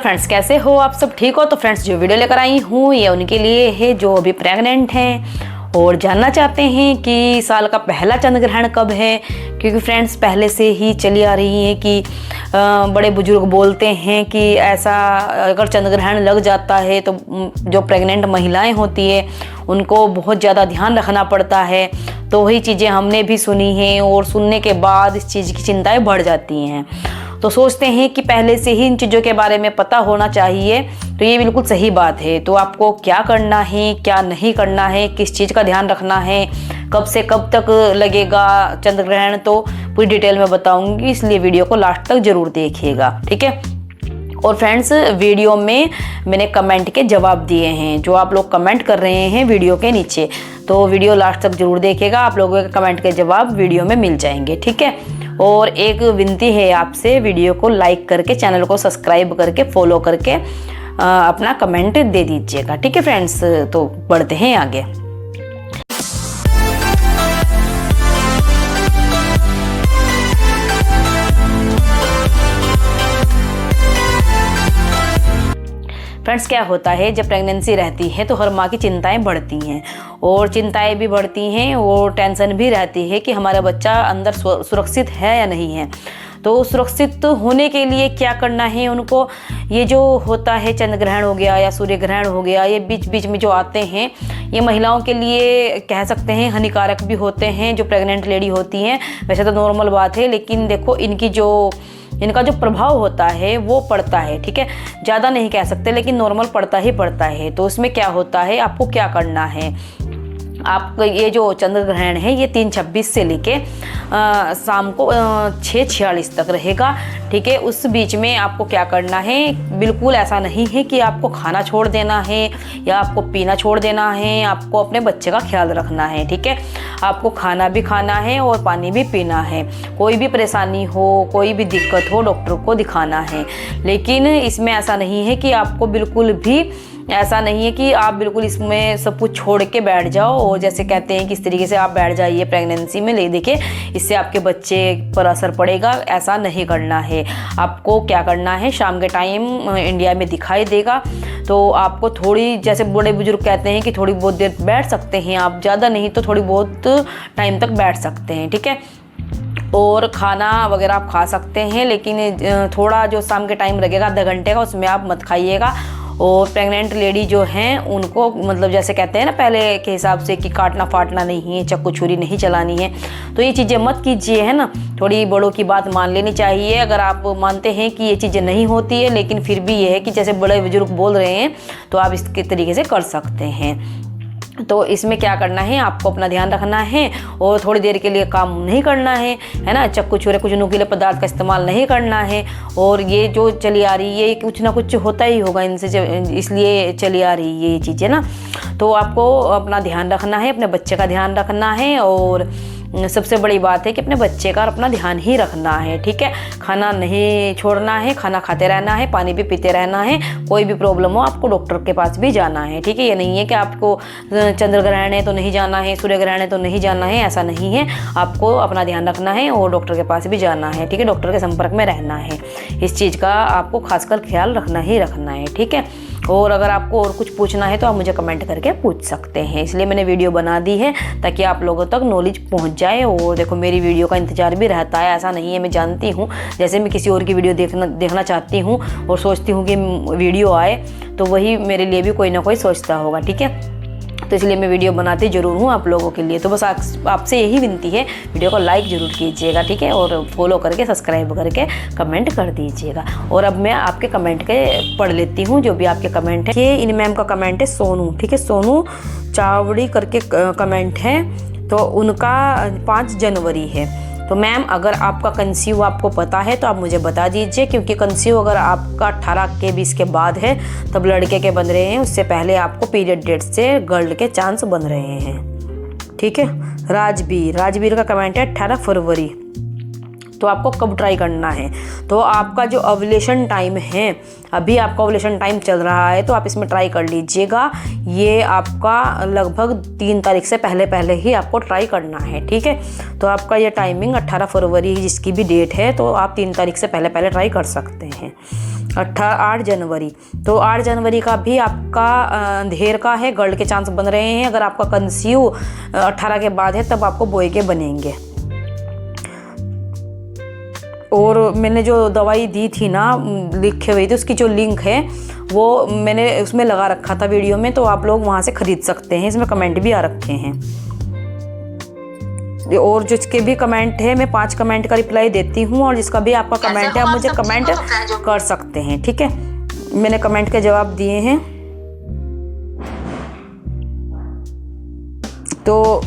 Friends, कैसे हो आप सब? ठीक हो? तो फ्रेंड्स, जो वीडियो लेकर आई हूँ ये उनके लिए है जो अभी प्रेग्नेंट हैं और जानना चाहते हैं कि साल का पहला चंद्र ग्रहण कब है। क्योंकि फ्रेंड्स, पहले से ही चली आ रही है कि बड़े बुजुर्ग बोलते हैं कि ऐसा अगर चंद्र ग्रहण लग जाता है तो जो प्रेग्नेंट महिलाएं होती है उनको बहुत ज़्यादा ध्यान रखना पड़ता है। तो वही चीज़ें हमने भी सुनी हैं और सुनने के बाद इस चीज़ की चिंताएं बढ़ जाती हैं। तो सोचते हैं कि पहले से ही इन चीज़ों के बारे में पता होना चाहिए। तो ये बिल्कुल सही बात है। तो आपको क्या करना है, क्या नहीं करना है, किस चीज़ का ध्यान रखना है, कब से कब तक लगेगा चंद्र ग्रहण, तो पूरी डिटेल में बताऊंगी, इसलिए वीडियो को लास्ट तक जरूर देखिएगा, ठीक है। और फ्रेंड्स, वीडियो में मैंने कमेंट के जवाब दिए हैं, जो आप लोग कमेंट कर रहे हैं वीडियो के नीचे, तो वीडियो लास्ट तक जरूर देखिएगा। आप लोगों के कमेंट के जवाब वीडियो में मिल जाएंगे, ठीक है। और एक विनती है आपसे, वीडियो को लाइक करके, चैनल को सब्सक्राइब करके, फॉलो करके अपना कमेंट दे दीजिएगा, ठीक है फ्रेंड्स। तो बढ़ते हैं आगे। फ्रेंड्स, क्या होता है जब प्रेगनेंसी रहती है तो हर माँ की चिंताएं बढ़ती हैं और चिंताएं भी बढ़ती हैं और टेंशन भी रहती है कि हमारा बच्चा अंदर सुरक्षित है या नहीं है। तो सुरक्षित होने के लिए क्या करना है उनको, ये जो होता है चंद्र ग्रहण हो गया या सूर्य ग्रहण हो गया, ये बीच बीच में जो आते हैं ये महिलाओं के लिए कह सकते हैं हानिकारक भी होते हैं, जो प्रेग्नेंट लेडी होती हैं। वैसे तो नॉर्मल बात है, लेकिन देखो इनका जो प्रभाव होता है वो पड़ता है, ठीक है। ज़्यादा नहीं कह सकते, लेकिन नॉर्मल पड़ता ही पड़ता है। तो उसमें क्या होता है, आपको क्या करना है, आपका ये जो चंद्र ग्रहण है ये 3:26 से लेके शाम को 6:46 तक रहेगा, ठीक है। उस बीच में आपको क्या करना है, बिल्कुल ऐसा नहीं है कि आपको खाना छोड़ देना है या आपको पीना छोड़ देना है। आपको अपने बच्चे का ख्याल रखना है, ठीक है। आपको खाना भी खाना है और पानी भी पीना है। कोई भी परेशानी हो, कोई भी दिक्कत हो, डॉक्टर को दिखाना है। लेकिन इसमें ऐसा नहीं है कि आपको बिल्कुल भी ऐसा नहीं है कि आप बिल्कुल इसमें सब कुछ छोड़ के बैठ जाओ और जैसे कहते हैं कि इस तरीके से आप बैठ जाइए प्रेगनेंसी में, ले देखिए इससे आपके बच्चे पर असर पड़ेगा। ऐसा नहीं करना है। आपको क्या करना है, शाम के टाइम इंडिया में दिखाई देगा तो आपको थोड़ी, जैसे बड़े बुजुर्ग कहते हैं कि थोड़ी बहुत देर बैठ सकते हैं आप, ज़्यादा नहीं तो थोड़ी बहुत टाइम तक बैठ सकते हैं, ठीक है। और खाना वगैरह आप खा सकते हैं, लेकिन थोड़ा जो शाम के टाइम लगेगा आधा घंटे का, उसमें आप मत खाइएगा। और प्रेग्नेंट लेडी जो हैं उनको मतलब जैसे कहते हैं ना पहले के हिसाब से कि काटना फाटना नहीं है, चाकू छुरी नहीं चलानी है, तो ये चीज़ें मत कीजिए, है ना। थोड़ी बड़ों की बात मान लेनी चाहिए। अगर आप मानते हैं कि ये चीज़ें नहीं होती है, लेकिन फिर भी ये है कि जैसे बड़े बुजुर्ग बोल रहे हैं तो आप इसके तरीके से कर सकते हैं। तो इसमें क्या करना है, आपको अपना ध्यान रखना है और थोड़ी देर के लिए काम नहीं करना है ना। चाकू छुरे, कुछ नुकीले पदार्थ का इस्तेमाल नहीं करना है। और ये जो चली आ रही है, कुछ ना कुछ होता ही होगा इनसे, इसलिए चली आ रही है ये चीज़ें ना। तो आपको अपना ध्यान रखना है, अपने बच्चे का ध्यान रखना है और सबसे बड़ी बात है कि अपने बच्चे का अपना ध्यान ही रखना है, ठीक है। खाना नहीं छोड़ना है, खाना खाते रहना है, पानी भी पीते रहना है। कोई भी प्रॉब्लम हो आपको डॉक्टर के पास भी जाना है, ठीक है। ये नहीं है कि आपको चंद्र ग्रहण है तो नहीं जाना है, सूर्य ग्रहण है तो नहीं जाना है, ऐसा नहीं है। आपको अपना ध्यान रखना है और डॉक्टर के पास भी जाना है, ठीक है। डॉक्टर के संपर्क में रहना है। इस चीज़ का आपको खासकर ख्याल रखना ही रखना है, ठीक है। और अगर आपको और कुछ पूछना है तो आप मुझे कमेंट करके पूछ सकते हैं, इसलिए मैंने वीडियो बना दी है ताकि आप लोगों तक नॉलेज पहुंच जाए। और देखो, मेरी वीडियो का इंतजार भी रहता है, ऐसा नहीं है। मैं जानती हूँ, जैसे मैं किसी और की वीडियो देखना चाहती हूँ और सोचती हूँ कि वीडियो आए, तो वही मेरे लिए भी कोई ना कोई सोचता होगा, ठीक है। तो इसलिए मैं वीडियो बनाती ज़रूर हूँ आप लोगों के लिए। तो बस आपसे यही विनती है, वीडियो को लाइक ज़रूर कीजिएगा, ठीक है। और फॉलो करके, सब्सक्राइब करके कमेंट कर दीजिएगा। और अब मैं आपके कमेंट के पढ़ लेती हूँ, जो भी आपके कमेंट है। ये इन मैम का कमेंट है सोनू, ठीक है। सोनू चावड़ी करके कमेंट है, तो उनका 5 जनवरी है। तो मैम, अगर आपका कंसीव आपको पता है तो आप मुझे बता दीजिए, क्योंकि कंसीव अगर आपका 18 के 20 के बाद है तब लड़के के बन रहे हैं, उससे पहले आपको पीरियड डेट से गर्ल के चांस बन रहे हैं, ठीक है। राजवीर का कमेंट है 18 फरवरी। तो आपको कब ट्राई करना है। तो आपका जो ओव्यूलेशन टाइम है, अभी आपका ओव्यूलेशन टाइम चल रहा है, तो आप इसमें ट्राई कर लीजिएगा। ये आपका लगभग 3 तारीख से पहले ही आपको ट्राई करना है, ठीक है। तो आपका ये टाइमिंग 18 फरवरी जिसकी भी डेट है, तो आप 3 तारीख से पहले ट्राई कर सकते हैं। 8 जनवरी, तो 8 जनवरी का भी आपका अंधेर का है, गर्ल के चांस बन रहे हैं। अगर आपका कंसीव 18 के बाद है तब आपको बॉय के बनेंगे। और मैंने जो दवाई दी थी ना, लिखे हुई थी, उसकी जो लिंक है वो मैंने उसमें लगा रखा था वीडियो में, तो आप लोग वहाँ से ख़रीद सकते हैं। इसमें कमेंट भी आ रखे हैं, और जिसके भी कमेंट है मैं 5 कमेंट का रिप्लाई देती हूँ, और जिसका भी आपका कमेंट है आप मुझे कमेंट कर सकते हैं, ठीक है। मैंने कमेंट के जवाब दिए हैं। तो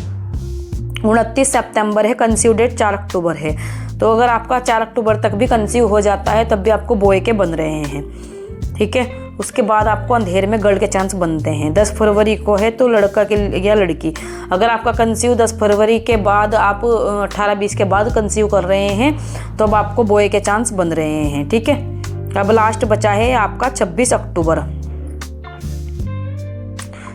29 सितंबर है, कंसीव डेट 4 अक्टूबर है। तो अगर आपका 4 अक्टूबर तक भी कंसीव हो जाता है तब भी आपको बॉय के बन रहे हैं, ठीक है। उसके बाद आपको अंधेर में गर्ल के चांस बनते हैं। 10 फरवरी को है तो लड़का के या लड़की, अगर आपका कंसीव 10 फरवरी के बाद आप 18-20 के बाद कंसीव कर रहे हैं तो अब आपको बॉय के चांस बन रहे हैं, ठीक है। अब लास्ट बचा है आपका 26 अक्टूबर।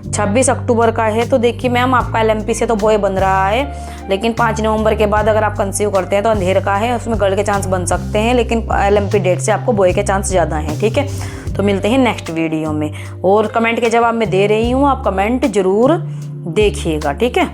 26 अक्टूबर का है, तो देखिए मैम आपका LMP से तो बॉय बन रहा है, लेकिन 5 नवंबर के बाद अगर आप कंसीव करते हैं तो अंधेर का है, उसमें गर्ल के चांस बन सकते हैं, लेकिन LMP डेट से आपको बॉय के चांस ज़्यादा हैं, ठीक है। तो मिलते हैं नेक्स्ट वीडियो में, और कमेंट के जवाब मैं दे रही हूँ, आप कमेंट ज़रूर देखिएगा, ठीक है।